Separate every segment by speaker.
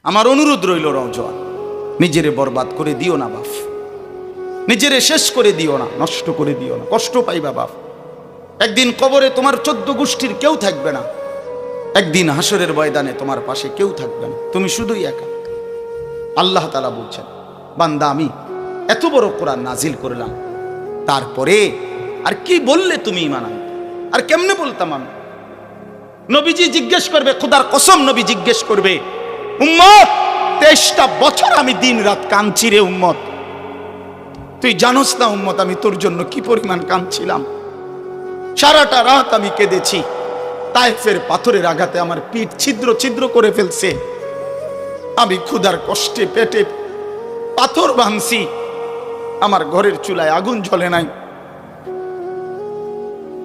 Speaker 1: আমার অনুরোধ রইল নওজোয়ান, নিজেরে বরবাদ করে দিও না বাপ, নিজেরে শেষ করে দিও না, নষ্ট করে দিও না, কষ্ট পাইবা বাপ। একদিন কবরে তোমার 14 গোষ্ঠীর কেউ থাকবে না, একদিন হাসরের ময়দানে তোমার পাশে কেউ থাকবে না, তুমি শুধুই একা। আল্লাহ তাআলা বলছেন, বান্দা আমি এত বড় কোরআন নাজিল করলাম, তারপরে আর কি বললে তুমি ঈমান আনতে? আর কেমনে বলতাম আমি? নবীজি জিজ্ঞেস করবে, খোদার কসম নবী জিজ্ঞেস করবে, উম্মত 23টা বছর আমি দিন রাত কাঁদছি রে উম্মত, তুই জানোস না উম্মত আমি তোর জন্য কি পরিমাণ কাঁদছিলাম। সারাটা রাত আমি কেঁদেছি, তায়েফের পাথরের আঘাতে আমার পিঠ ছিদ্র ছিদ্র করে ফেলছে, আমি ক্ষুধার কষ্টে পেটে পাথর ভাঙছি, আমার ঘরের চুলায় আগুন জ্বলে নাই,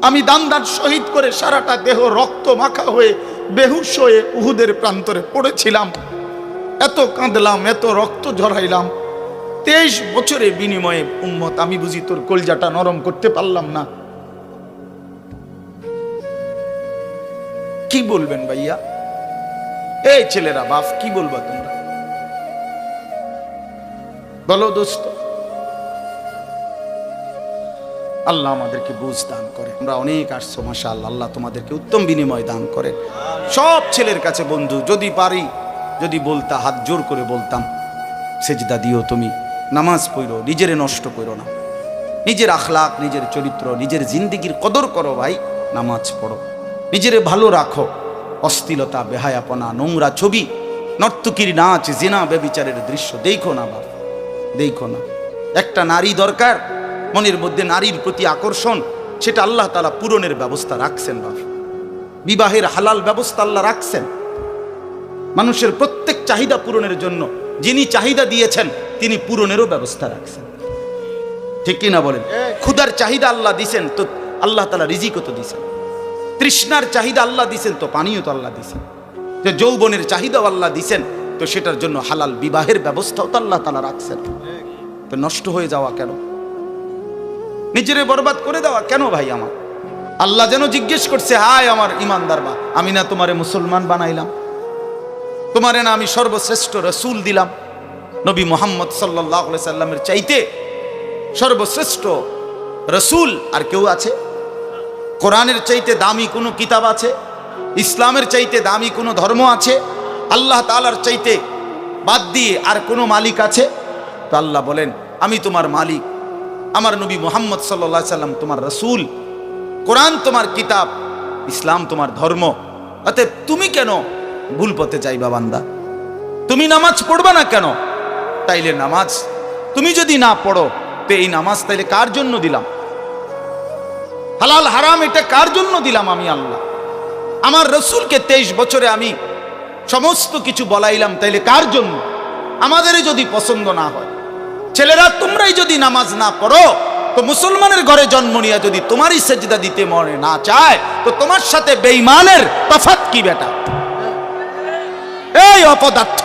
Speaker 1: আমি দান শহীদ করে সারাটা দেহ রক্ত মাখা হয়ে বেহুশ হয়ে উহুদের প্রান্তরে পড়েছিলাম, এত কাঁদলাম, এত রক্ত ঝরাইলাম, 23 বছরের বিনিময়ে উম্মত আমি বুঝি তোর কলজাটা নরম করতে পারলাম না। কি বলবেন ভাইয়া? এই ছেলেরা বাপ কি বলবা তোমরা? বলো দোস্ত। আল্লাহ আমাদেরকে বুঝ দান করে। আমরা অনেক আসছো মাশাআল্লাহ, আল্লাহ তোমাদেরকে উত্তম বিনিময় দান করেন। সব ছেলের কাছে বন্ধু, যদি পারি, যদি বলতা, হাত জোর করে বলতাম, সেজদা দিও, তুমি নামাজ পড়ো, নিজেরে নষ্ট করো না, নিজের আখলাক, নিজের চরিত্র, নিজের জিন্দিগির কদর করো ভাই, নামাজ পড়ো, নিজেরে ভালো রাখো। অশ্লীলতা, বেহায়াপনা, নোংরা ছবি, নর্তকীর নাচ, জিনা, ব্যভিচারের দৃশ্য দেখো না বাপ, দেখো না। একটা নারী দরকার, মনের মধ্যে নারীর প্রতি আকর্ষণ, সেটা আল্লাহ তাআলা পূরণের ব্যবস্থা রাখছেন বাপ। বিবাহের হালাল ব্যবস্থা আল্লাহ রাখছেন, মানুষের প্রত্যেক চাহিদা পূরণের জন্য যিনি চাহিদা দিয়েছেন তিনি পূরণেরও ব্যবস্থা রাখছেন, ঠিক কিনা বলেন? ক্ষুধার চাহিদা আল্লাহ দিছেন, তো আল্লাহ তাআলা রিজিকও তো দিছেন। তৃষ্ণার চাহিদা আল্লাহ দিছেন, তো পানিও তো আল্লাহ দিছেন। যে যৌবনের চাহিদাও আল্লাহ দিছেন, তো সেটার জন্য হালাল বিবাহের ব্যবস্থাও তো আল্লাহ তাআলা রাখছেন। তো নষ্ট হয়ে যাওয়া কেন? নিজেরে বরবাদ করে দেওয়া কেন ভাই আমার? আল্লাহ যেন জিজ্ঞেস করছে, হায় আমার ইমানদার বা, আমি না তোমারে মুসলমান বানাইলাম, তোমারে না আমি সর্বশ্রেষ্ঠ রসুল দিলাম, নবী মুহাম্মদ সাল্লাল্লাহু আলাইহি সাল্লামের চাইতে সর্বশ্রেষ্ঠ রসুল আর কেউ আছে? কোরআনের চাইতে দামি কোনো কিতাব আছে? ইসলামের চাইতে দামি কোনো ধর্ম আছে? আল্লাহ তাআলার চাইতে বাদ দিয়ে আর কোনো মালিক আছে? তো আল্লাহ বলেন, আমি তোমার মালিক, আমার নবী মুহাম্মদ সাল্লাল্লাহু আলাইহি সাল্লাম তোমার রসুল, কোরআন তোমার কিতাব, ইসলাম তোমার ধর্ম। অতএব তুমি কেন ভুল পথে যাইবা বান্দা? তুমি নামাজ পড়বা না কেন? তাইলে নামাজ তুমি যদি না পড়ো, তো এই নামাজ তাইলে কার জন্য দিলাম? হালাল হারাম এটা কার জন্য দিলাম? আমি আল্লাহ। আমার রসুলকে 23 বছরে আমি সমস্ত কিছু বলাইলাম, তাইলে কার জন্য? আমাদেরই যদি পছন্দ না হয়, ছেলেরা তোমরাই যদি নামাজ না পড়ো, তো মুসলমানের ঘরে জন্ম নিয়ে যদি তোমারই সেজদা দিতে মনে না চায়, তো তোমার সাথে বেঈমানের তফাৎ কি বেটা? এই অপদার্থ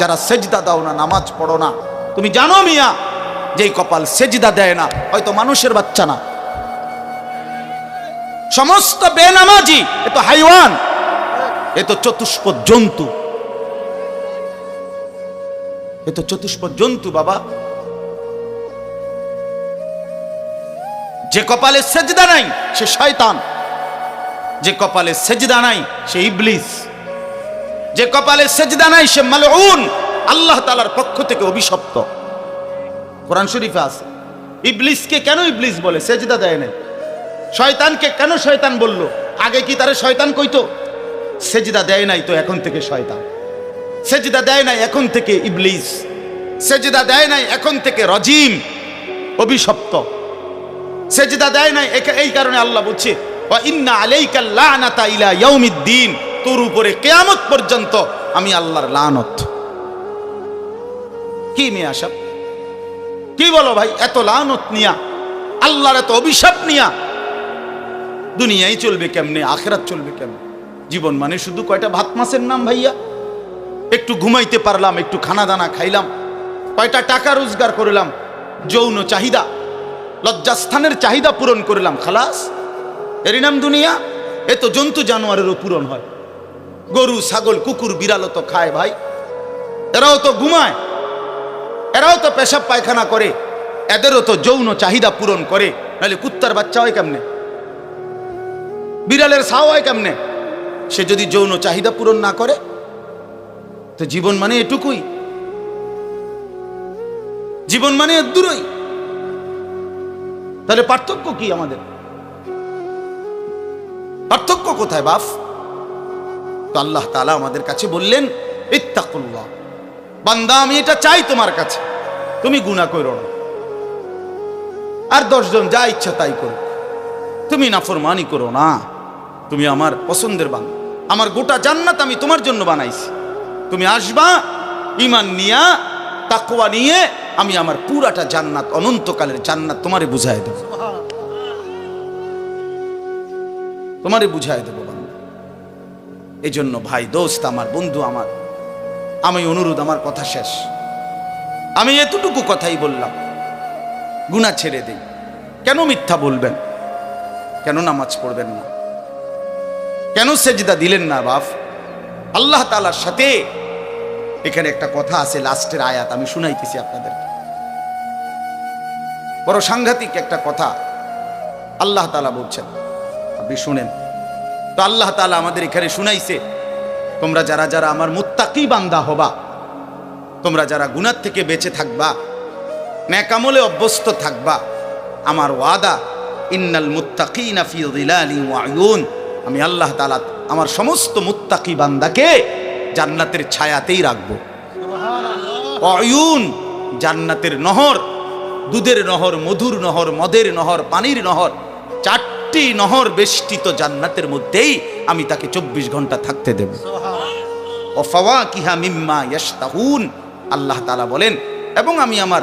Speaker 1: যারা সেজদা দাও না, নামাজ পড়ো না, তুমি জানো মিয়া, যেই কপাল সেজদা দেয় না, হয়তো মানুষের বাচ্চা না, সমস্ত বেনামাজি এ তো হাইওয়ান, এ তো চতুষ্পদ জন্তু, এ তো চতুষ্পদ জন্তু বাবা। যে কপালে সেজদা নাই সে শয়তান, যে কপালে সেজদা নাই সে ইবলিস, যে কপালে সেজদা নাই সে মালউন, আল্লাহ তাআলার পক্ষ থেকে অভিশপ্ত। কোরআন শরীফে আছে। ইবলিসকে কেন ইবলিস বলে? সেজদা দেয় নাই। শয়তানকে কেন শয়তান বলল? আগে কি তারে শয়তান কইতো? সেজদা দেয় নাই তো এখন থেকে শয়তান, সেজদা দেয় নাই এখন থেকে ইবলিস, সেজদা দেয় নাই এখন থেকে রজিম, অভিশপ্ত, সেজদা দেয় নাই। এই কারণে আল্লাহ বলছে, ওয়া ইন্না আলাইকা লানাতা ইলা ইয়াউমিদ্দিন, তোর উপরে কিয়ামত পর্যন্ত আমি আল্লাহর লানত। কি নিয়ে আসব? কি বলো ভাই? এত লানত নিয়া, আল্লাহর এত অভিশাপ নিয়া দুনিয়ায় চলবে কেমনে? আখিরাত চলবে কেমনে? জীবন মানে শুধু কয়টা ভাত মাছের নাম ভাইয়া? একটু ঘুমাইতে পারলাম, একটু খানা দানা খাইলাম, কয়টা টাকা রোজগার করলাম, যৌন চাহিদা, লজ্জাস্থানের চাহিদা পূরণ করলাম, খালাস, এরই নাম দুনিয়া? এ তো জন্তু জানোয়ারেরও পূরণ হয়। গরু, ছাগল, কুকুর, বিড়ালও তো খায় ভাই, এরাও তো ঘুমায়, এরাও তো পেশাব পায়খানা করে, এদেরও তো যৌন চাহিদা পূরণ করে। নাহলে কুত্তার বাচ্চা হয় কেমনে, বিড়ালের ছাও হয় কেমনে? সে যদি যৌন চাহিদা পূরণ না করে, তো জীবন মানে এটুকুই, জীবন মানে দূরই। তাহলে পার্থক্য কি আমাদের? পার্থক্য কোথায় বাপ? তো আল্লাহ তাআলা আমাদের কাছে বললেন, ইত্তাকুল্লাহ, বান্দা আমি এটা চাই তোমার কাছে, তুমি গুনাহ করো না, আর 10 জন যা ইচ্ছা তাই করো, তুমি নাফরমানি করো না, তুমি আমার পছন্দের বান্দা, আমার গোটা জান্নাত আমি তোমার জন্য বানাইছি, তুমি আসবা ঈমান নিয়া, তাকওয়া নিয়ে, আমি আমার পুরাটা জান্নাত, অনন্তকালের জান্নাত তোমারে বুঝাই দেব, তোমারে বুঝাই দেব বান্দা। এই জন্য ভাই, দোস্ত আমার, বন্ধু আমার, আমি অনুরোধ, আমার কথা শেষ, আমি এতটুকু কথাই বললাম, গুনাহ ছেড়ে দেই। কেন মিথ্যা বলবেন? কেন নামাজ পড়বেন না? কেন সেজদা দিলেন না বাপ? আল্লাহ তাআলার সাথে এখানে একটা কথা আছে, লাস্টের আয়াত আমি শুনাইতেছি আপনাদের, বড় সাংঘাতিক একটা কথা আল্লাহ তাআলা বলছেন, আপনি শুনেন। তো আল্লাহ তাআলা আমাদের এখানে শুনাইছে, তোমরা যারা যারা আমার মুত্তাকি বান্দা হবা, তোমরা যারা গুনাহ থেকে বেঁচে থাকবা, নেক আমলে অভ্যস্ত থাকবা, আমার ওয়াদা, ইন্নাল মুত্তাকিনা ফি যিলালিন ওয়া উয়ুন, আমি আল্লাহ তাআলা আমার সমস্ত মুত্তাকি বান্দাকে জান্নাতের ছায়াতেই রাখবো। সুবহানাল্লাহ। উয়ুন, জান্নাতের নহর, দুধের নহর, মধুর নহর, মদের নহর, পানির নহর, 4টি নহর বেষ্টিত জান্নাতের মধ্যেই আমি তাকে 24 ঘন্টা থাকতে দেব। সুবহানাল্লাহ। ও ফাওয়াকিহা মিম্মা ইয়াশতাহুন, আল্লাহ তাআলা বলেন, এবং আমি আমার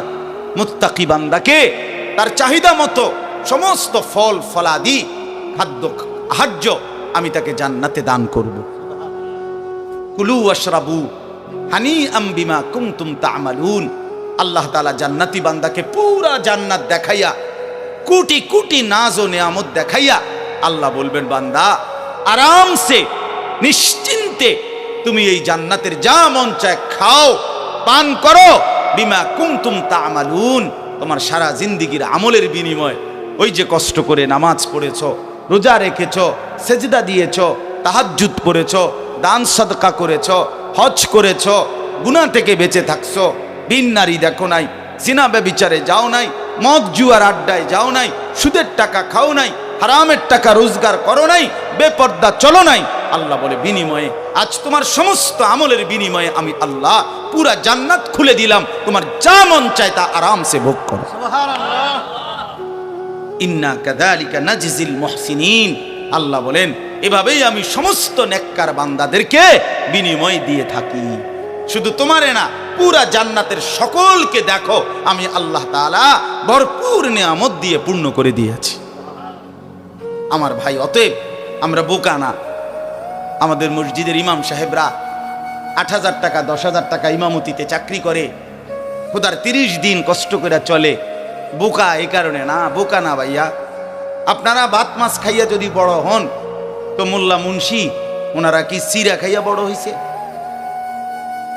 Speaker 1: মুত্তাকি বান্দাকে তার চাহিদা মতো সমস্ত ফল ফলাদি, খাদ্য আহার্য আমি তাকে জান্নাতে দান করব। কুলু ওয়াশরাবু হানিআম বিমা কুনতুম তা'মালুন, আল্লাহ তাআলা জান্নাতি বান্দাকে পুরা জান্নাত দেখাইয়া, কোটি কোটি নাজ ও নিয়ামত দেখাইয়া আল্লাহ বলবেন, বান্দা আরামসে নিশ্চিন্তে তুমি এই জান্নাতের যা মন চায় খাও, পান করো, বিমা কুনতুম তা'মালুন, তোমার সারা জিন্দেগীর আমলের বিনিময়, ওই যে কষ্ট করে নামাজ পড়েছো, রোজা রেখেছো, সেজদা দিয়েছো, তাহাজ্জুদ পড়েছো, দান সাদকা করেছো, হজ করেছো, গুনাহ থেকে বেঁচে থাকছো, বিন নারী দেখো নাই, জিনা ব্যভিচারে যাও নাই, মদ জুয়ার আড্ডায় যাও নাই, সুদের টাকা খাও নাই, হারামের টাকা রোজগার করো নাই, বেপর্দা চলো নাই, আল্লাহ বলে বিনিময়ে, আজ তোমার সমস্ত আমলের বিনিময়ে আমি আল্লাহ পুরা জান্নাত খুলে দিলাম, তোমার যা মন চায় তা আরামসে ভোগ করো। সুবহানাল্লাহ। ইন্না কাযালিকা নাজজিল মুহসিনিন, আল্লাহ বলেন এভাবেই আমি সমস্ত নেককার বান্দাদেরকে বিনিময় দিয়ে থাকি। শুধু তোমারে না, পুরা জান্নাতের সকলকে দেখো আমি আল্লাহ তাআলা ভরপুর নিয়ামত দিয়ে পূর্ণ করে দিয়েছি। আমার ভাই, অতএব আমরা বোকা না। আমাদের মসজিদের ইমাম সাহেবরা 8,000 টাকা 10,000 টাকা ইমামতিতে চাকরি করে, খোদার 30 দিন কষ্ট করে চলে। বোকা এই কারণে না, বোকা না ভাইয়া। আপনারা ভাত মাছ খাইয়া যদি বড় হন, তো মোল্লা মুন্সি ওনারা কি সিরা খাইয়া বড় হইছে?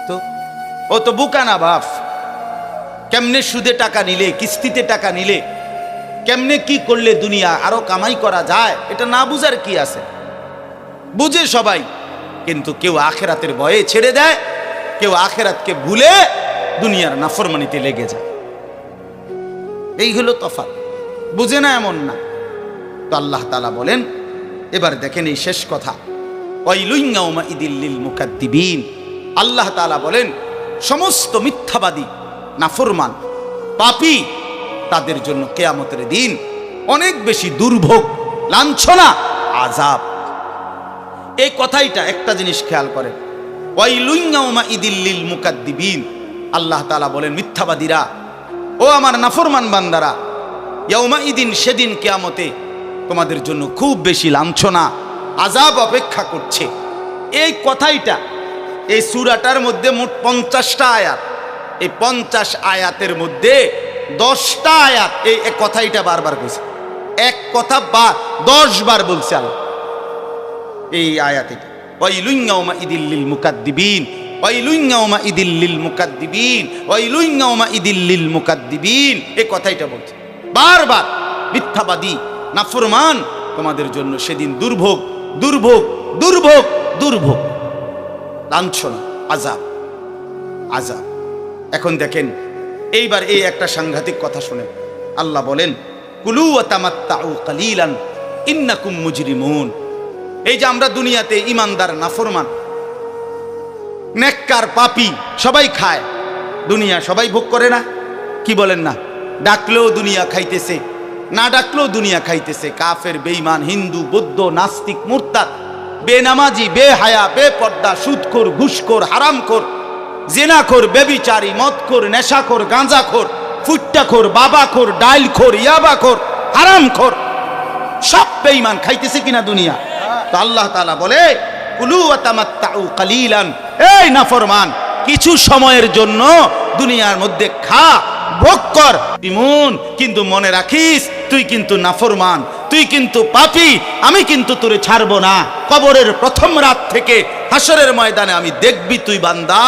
Speaker 1: তো ও তো বোকা না বাপ। কেমনে সুদে টাকা নিলে, কিস্তিতে টাকা নিলে, কেমনে কি করলে দুনিয়া আরো কামাই করা যায়, এটা না বুঝার কি আছে? বুঝে সবাই, কিন্তু কেউ আখেরাতের ভয়ে ছেড়ে দেয়, কেউ আখেরাতকে ভুলে দুনিয়ার নাফরমানিতে লেগে যায়। এই হলো তফাৎ, বুঝে না এমন না। তো আল্লাহ তাআলা বলেন, এবার দেখেন এই শেষ কথা, ওয়াইলুন ইয়াউমাইযিল লিল মুকাদ্দিবিন, আল্লাহ তাআলা বলেন সমস্ত মিথ্যাবাদী, নাফরমান, পাপী, তাদের জন্য কিয়ামতের দিন অনেক বেশি দুর্ভোগ, লাঞ্ছনা, আযাব। এই কথাইটা একটা জিনিস খেয়াল করেন, ওয়াইলুন ইয়াউমাইযিল লিল মুকাদ্দিবিন, আল্লাহ তাআলা বলেন মিথ্যাবাদীরা, ও আমার নাফরমান বান্দারা, ইয়াউমাইদিন, সেদিন কিয়ামতে তোমাদের জন্য খুব বেশি লাঞ্ছনা, আযাব অপেক্ষা করছে। এই কথাইটা এই সূরাটার মধ্যে মোট 50টা আয়াত। এই 50 আয়াতের মধ্যে 10টা আয়াত এই কথাইটা বারবার কইছে। এক কথা 10 বার বলছে আল্লাহ এই আয়াতে। ওয়াইলুন ইয়াউমাইদিল লিল মুকাদ্দিবিন, ওয়াইলুন ইয়াউমাইদিল লিল মুকাদ্দিবিন, ওয়াইলুন ইয়াউমাইদিল লিল মুকাদ্দিবিন, এই কথাইটা বলছে বারবার। মিথ্যাবাদী নাফরমান, তোমাদের জন্য সেদিন দুর্ভোগ, দুর্ভোগ, দুর্ভোগ, দুর্ভোগ, লাঞ্ছনা, আযাব, আযাব। এখন দেখেন এইবার এই একটা সাংঘাতিক কথা শুনেন। আল্লাহ বলেন কুলু ওয়া তামাত্তাউ কালিলান ইন্নাকুম মুজরিমুন। এই যে আমরা দুনিয়াতে ইমানদার নাফরমান নেককার পাপী সবাই খায়, দুনিয়া সবাই ভোগ করে না? কি বলেন না? ডাকলেও দুনিয়া খাইতেছে, না ডাকলেও দুনিয়া খাইতেছে। কাফের, বেঈমান, হিন্দু, বৌদ্ধ, নাস্তিক, মুরতাদ, বেনামাজি, বেহায়া, বেপর্দা, সুদখোর, ঘুষখোর, হারামখোর, জিনাখোর, বেবিচারী, মদখোর, নেশাখোর, গাঁজাখোর, ফুট্টাখোর, বাবাখোর, ডাইলখোর, ইয়াবাখোর, হারামখোর, সব বেঈমান খাইতেছে কিনা দুনিয়া? তো আল্লাহ তাআলা বলে কুলু ওয়া তামাত্তাউ কালিলান, এই নাফরমান কিছু সময়ের জন্য দুনিয়ার মধ্যে খা, ভোগ কর, ইমুন, কিন্তু মনে রাখিস তুই কিন্তু নাফরমান, তুই কিন্তু পাপী, আমি কিন্তু তোরে ছাড়বো না। কবরের প্রথম রাত থেকে হাসরের ময়দানে আমি দেখবি তুই বান্দা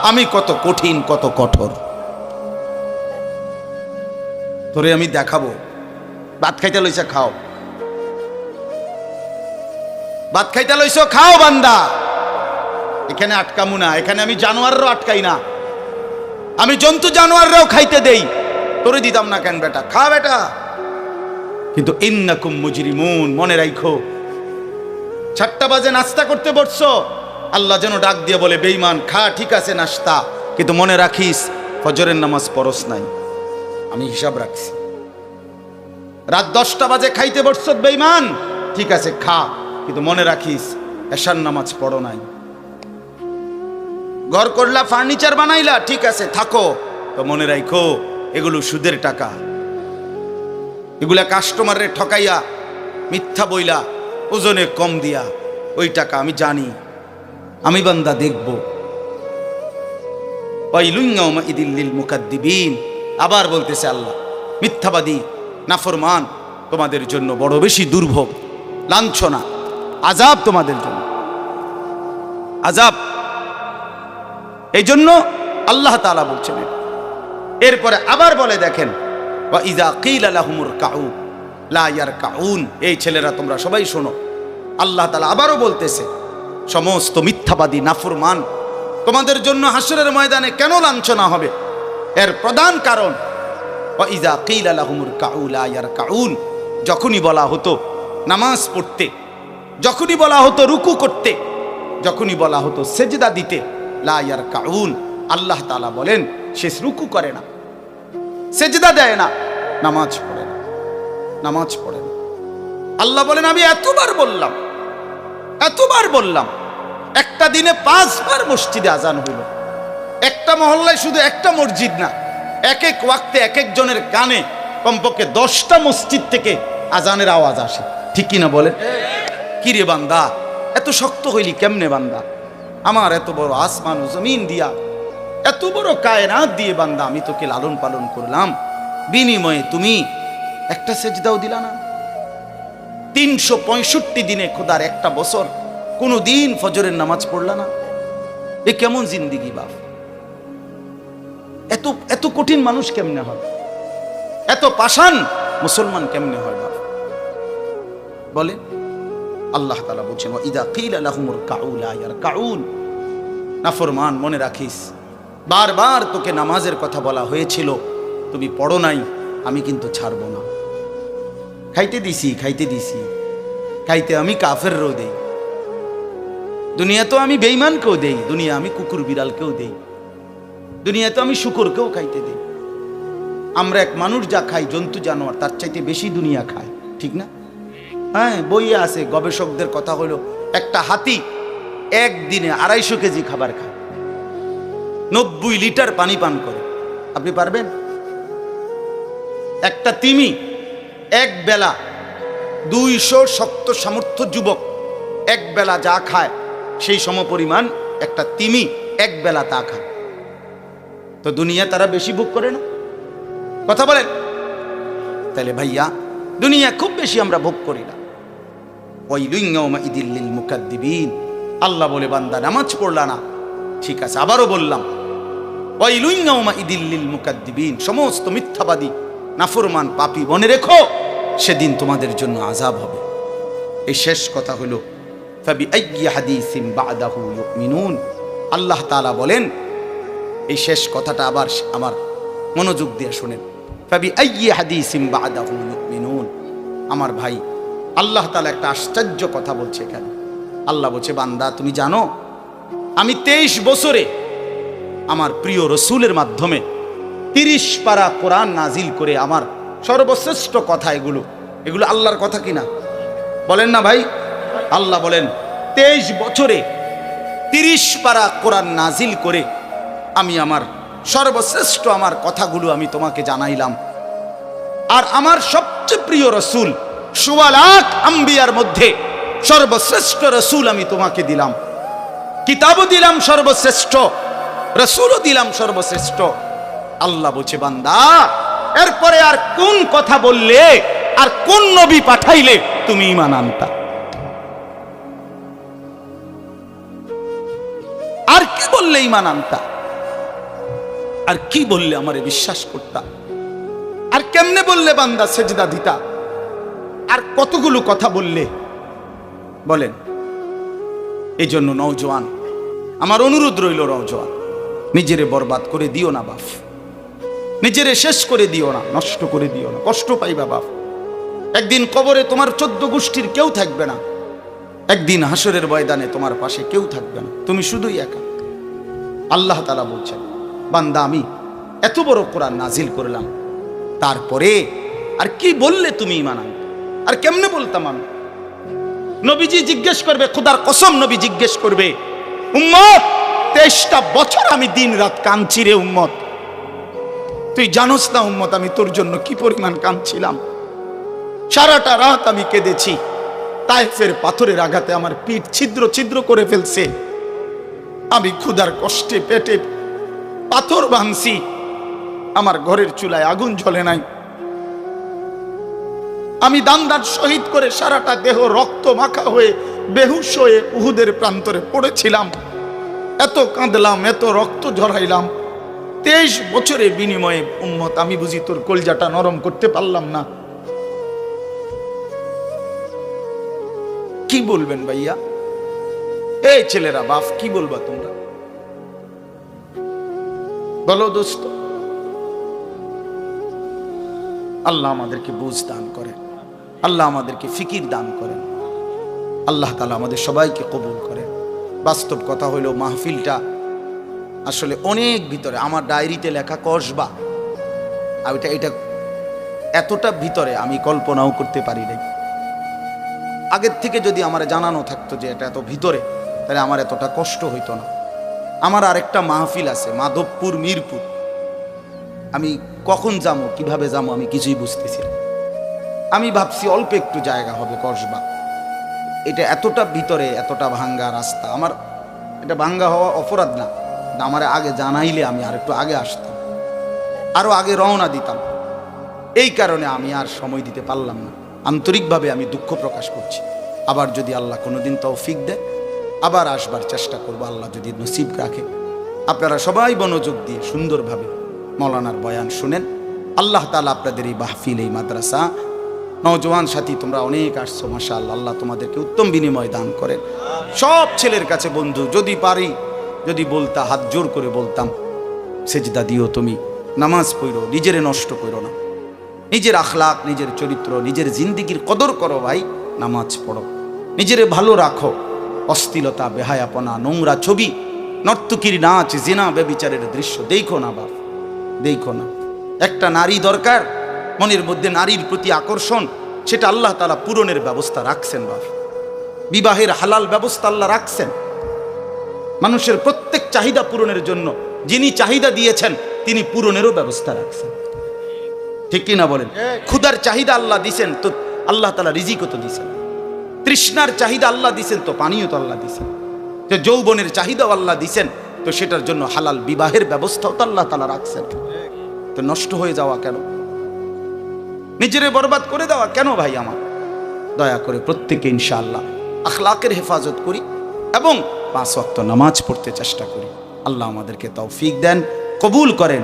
Speaker 1: আমি কত কঠিন, কত কঠোর, তোরে আমি দেখাবো। ভাত খাইতে লইছে খাও, ভাত খাইতে লইছো খাও বান্দা, এখানে আটকামু না। এখানে আমি জানোয়াররাও আটকাই না, আমি জন্তু জানোয়াররাও খাইতে দেই, তোরে দিতাম না কেন বেটা, খা বেটা। কিন্তু ইন্নাকুম মুজরিমুন, মনে রাখো 7টা বাজে নাস্তা করতে বসছো, আল্লাহ যেন ডাক দিয়ে বলে বেঈমান খা, ঠিক আছে নাস্তা, কিন্তু মনে রাখিস ফজরের নামাজ পড়স নাই, আমি হিসাব রাখছি। রাত 10টা বাজে খাইতে বসছো বেঈমান, ঠিক আছে খা, কিন্তু মনে রাখিস এশার নামাজ পড়ো নাই। ঘর করলা, ফার্নিচার বানাইলা, ঠিক আছে থাকো, তো মনে রাখো এগুলো সুদের টাকা, এগুলা কাস্টমারে ঠকাইয়া মিথ্যা বইলা ওজনে কম দিয়া ওই টাকা আমি জানি, আমি বান্দা দেখব। ওয়াইলুন ইয়াউমাইদিল লিল মুকাদ্দিবিন, আবার বলতেছে আল্লাহ মিথ্যাবাদী নাফরমান তোমাদের জন্য বড় বেশি দুর্ভোগ, লাঞ্ছনা, আযাব তোমাদের জন্য, আযাব। এই জন্য আল্লাহ তাআলা বলছেন। এরপরে আবার বলে দেখেন ওয়া ইযা কিলা লাহুমুর কাউ লা ইয়ারকাউন, এই ছেলেরা তোমরা সবাই শোনো, আল্লাহ তাআলা আবারও বলতেছে সমস্ত মিথ্যাবাদী নাফরমান তোমাদের জন্য হাসরের ময়দানে কেন লাঞ্ছনা হবে? এর প্রধান কারণ ওয়া ইযা কিলা লাহুমুর কাউ লা ইয়ারকাউন, যখনই বলা হতো নামাজ পড়তে, যখনই বলা হতো রুকু করতে, যখনই বলা হতো সেজদা দিতে, লা ইয়ারকাউন, আল্লাহ তাআলা বলেন সে রুকু করে না, সেজদা দেয় না, নামাজ পড়ে না, নামাজ পড়ে না। আল্লাহ বলেন আমি এতবার বললাম, এতবার বললাম, একটা দিনে 5 বার মসজিদে আজান হইল, একটা মহল্লায় শুধু একটা মসজিদ না, এক এক ওয়াক্তে এক একজনের কানে কমপক্ষে 10টা মসজিদ থেকে আজানের আওয়াজ আসে, ঠিক কিনা বলেন? কি রে বান্দা এত শক্ত হইলি কেমনে বান্দা? আমার এত বড় আসমান ও জমিন দিয়া, এত বড় কায়নাত দিয়ে বান্দা আমি তোকে লালন পালন করলাম, বিনিময়ে তুমি একটা সেজদাও দিলা না। 365 দিনে খোদার একটা বছর কোনো দিন ফজরের নামাজ পড়লা না। এ কেমন জিন্দিগি বাপ? এত এত কঠিন মানুষ কেমনে হয়? এত পাষাণ মুসলমান কেমনে হয় বাপ? বলে আল্লাহ তাআলা বলছেন ওয়া ইযা কিলা লাহুমুর কাউ লা ইয়ারকাউন, নাফরমান মনে রাখিস বারবার তোকে নামাজের কথা বলা হয়েছিল, তুমি পড়ো নাই, আমি কিন্তু ছাড়বো না। খাইতে দিছি, খাইতে দিছি, খাইতে আমি কাফেরও দেই, দুনিয়া তো আমি বেঈমানকেও দেই, দুনিয়া আমি কুকুর বিড়ালকেও দেই, দুনিয়া তো আমি শুকরকেও খাইতে দেই। আমরা এক মানুষ যা খাই জন্তু জানোয়ার তার চাইতে বেশি দুনিয়া খায়, ঠিক না? হ্যাঁ, বইয়ে আছে, গবেষকদের কথা হলো একটা হাতি একদিনে 250 কেজি খাবার খায়, 90 লিটার পানি পান করে। আপনি পারবেন? একটা তিমি এক বেলা 200 শক্ত সামর্থ্য যুবক এক বেলা যা খায় সেই সমপরিমাণ একটা তিমি এক বেলা তা খায়। তো দুনিয়া তারা বেশি ভোগ করে না? কথা বলেন। তাহলে ভাইয়া দুনিয়া খুব বেশি আমরা ভোগ করি না। ওয়াইলুন ইয়াউমাইদিল লিল মুকাদ্দিবিন, আল্লাহ বলে বান্দা নামাজ পড়লা না, ঠিক আছে, আবারও বললাম, ওয়াইলুন ইয়াউমাইযিল লিল মুকাদ্দিবিন, সমস্ত মিথ্যাবাদী নাফরমান পাপী মনে রেখো, সেদিন তোমাদের জন্য আযাব হবে। এই শেষ কথা হলো ফাবিআইয়ি হাদিসিন বা'দাহু ইউমিনুন। আল্লাহ তাআলা বলেন, এই শেষ কথাটা আবার আমার মনোযোগ দিয়ে শুনেন, ফাবিআইয়ি হাদিসিন বা'দাহু ইউমিনুন। আমার ভাই, আল্লাহ তাআলা একটা আশ্চর্য কথা বলছে এখানে। আল্লাহ বলছে, বান্দা তুমি জানো আমি 23 বছরে আমার প্রিয় রসুলের মাধ্যমে 30 পারা কোরআন নাজিল করে, আমার সর্বশ্রেষ্ঠ কথা এগুলো আল্লাহর কথা কিনা বলেন না ভাই? আল্লাহ বলেন 23 বছরে 30 পারা কোরআন নাজিল করে আমি আমার সর্বশ্রেষ্ঠ আমার কথাগুলো আমি তোমাকে জানাইলাম। আর আমার সবচেয়ে প্রিয় রসুল 1.25 লাখ আম্বিয়ার মধ্যে সর্বশ্রেষ্ঠ রসুল আমি তোমাকে দিলাম, কিতাবও দিলাম সর্বশ্রেষ্ঠ, রসুলও দিলাম সর্বশ্রেষ্ঠ। আল্লাহ বলছে, বান্দা এরপরে আর কোন কথা বললে, আর কোন নবী পাঠাইলে তুমি ঈমান আনতা? আর কি বললে ঈমান আনতা? আর কি বললে আমারে বিশ্বাস করতা? আর কেমনে বললে বান্দা সেজদা দিতা? আর কতগুলো কথা বললে বলেন? এই জন্য নওজোয়ান, আমার অনুরোধ রইল, নওজোয়ান নিজেরে বরবাদ করে দিও না বাপ, নিজেরে শেষ করে দিও না, নষ্ট করে দিও না, কষ্ট পাইবা বাপ। একদিন কবরে তোমার 14 গোষ্ঠীর কেউ থাকবে না, একদিন হাসরের ময়দানে তোমার পাশে কেউ থাকবে না, তুমি শুধুই একা। আল্লাহ তাআলা বলছেন, বান্দা আমি এত বড় কোরআন নাজিল করলাম, তারপরে আর কি বললে তুমি ঈমান আনতে? আর কেমনে বলতাম আমি? নবীজি জিজ্ঞেস করবে, খোদার কসম নবী জিজ্ঞেস করবে, উম্মত 23টা বছর আমি দিন রাত কাঁদছি রে উম্মত, তুই জানোস না উম্মত আমি তোর জন্য কি পরিমাণ কাঁদছিলাম। সারাটা রাত আমি কেঁদেছি, তায়েফের পাথরের আঘাতে আমার পিঠ ছিদ্র ছিদ্র করে ফেলছে, আমি ক্ষুধার কষ্টে পেটে পাথর ভাঙছি, আমার ঘরের চুলায় আগুন জ্বলে নাই, আমি দান্দার শহীদ করে সারাটা দেহ রক্ত মাখা হয়ে বেহুশ হয়ে উহুদের প্রান্তরে পড়েছিলাম, এত কাঁদলাম, এত রক্ত ঝরাইলাম, 23 বছরের বিনিময়ে উম্মত আমি বুঝি তোর কলজাটা নরম করতে পারলাম না? কি বলবেন ভাইয়া? এই ছেলেরা বাপ কি বলবা তোমরা? বলো দোস্ত। আল্লাহ আমাদেরকে বুঝ দান করেন, আল্লাহ আমাদেরকে ফিকির দান করেন, আল্লাহ তাআলা আমাদের সবাইকে কবুল করেন। বাস্তব কথা হলো মাহফিলটা আসলে অনেক ভিতরে, আমার ডায়েরিতে লেখা কসবা, আর এটা এতটা ভিতরে আমি কল্পনাও করতে পারি নাই। আগের থেকে যদি আমার জানানো থাকতো যে এটা এত ভিতরে, তাহলে আমার এতটা কষ্ট হইতো না। আমার আরেকটা মাহফিল আছে মাধবপুর, মিরপুর, আমি কখন যাবো, কিভাবে যাবো আমি কিছুই বুঝতেছি না। আমি ভাবছি অল্প একটু জায়গা হবে কসবা, এটা এতটা ভিতরে, এতটা ভাঙ্গা রাস্তা। আমার এটা ভাঙ্গা হওয়া অপরাধ না, আমার আগে জানাইলে আমি আর একটু আগে আসতাম, আরো আগে রওনা দিতাম। এই কারণে আমি আর সময় দিতে পারলাম না। আন্তরিকভাবে আমি দুঃখ প্রকাশ করছি। আবার যদি আল্লাহ কোনোদিন তৌফিক দেয় আবার আসবার চেষ্টা করব, আল্লাহ যদি নসিব রাখে। আপনারা সবাই মনোযোগ দিয়ে সুন্দরভাবে মৌলানার বয়ান শুনেন। আল্লাহ তাআলা আপনাদের এই মাহফিল, এই মাদ্রাসা, নওজোয়ান সাথী তোমরা অনেক আসছো, মাশাআল্লাহ, আল্লাহ তোমাদেরকে উত্তম বিনিময় দান করেন। সব ছেলের কাছে বন্ধু, যদি পারি যদি বলতা, হাত জোর করে বলতাম, সেজদা দিও তুমি, নামাজ পড়ো, নিজেরে নষ্ট করো না, নিজের আখলাক, নিজের চরিত্র, নিজের জিন্দিগির কদর করো ভাই, নামাজ পড়ো, নিজেরে ভালো রাখো। অশ্লীলতা, বেহায়াপনা, নোংরা ছবি, নর্তকীর নাচ, জিনা, ব্যভিচারের দৃশ্য দেখো না বাপ, দেখো না। একটা নারী দরকার, মনের মধ্যে নারীর প্রতি আকর্ষণ, সেটা আল্লাহ তাআলা পূরণের ব্যবস্থা রাখছেন বাপ। বিবাহের হালাল ব্যবস্থা আল্লাহ রাখছেন। মানুষের প্রত্যেক চাহিদা পূরণের জন্য যিনি চাহিদা দিয়েছেন তিনি পূরণেরও ব্যবস্থা রাখছেন, ঠিক কিনা বলেন? ক্ষুধার চাহিদা আল্লাহ দিছেন, তো আল্লাহ তাআলা রিজিকও তো দিছেন। তৃষ্ণার চাহিদা আল্লাহ দিছেন, তো পানিও তো আল্লাহ দিছেন। যে যৌবনের চাহিদাও আল্লাহ দিছেন, তো সেটার জন্য হালাল বিবাহের ব্যবস্থাও তো আল্লাহ তাআলা রাখছেন। তো নষ্ট হয়ে যাওয়া কেন? নিজেরে বরবাদ করে দেওয়া কেন ভাই? আমার দয়া করে প্রত্যেকে ইনশাআল্লাহ আখলাকের হেফাজত করি এবং 5 ওয়াক্ত নামাজ পড়তে চেষ্টা করি। আল্লাহ আমাদেরকে তৌফিক দেন, কবুল করেন।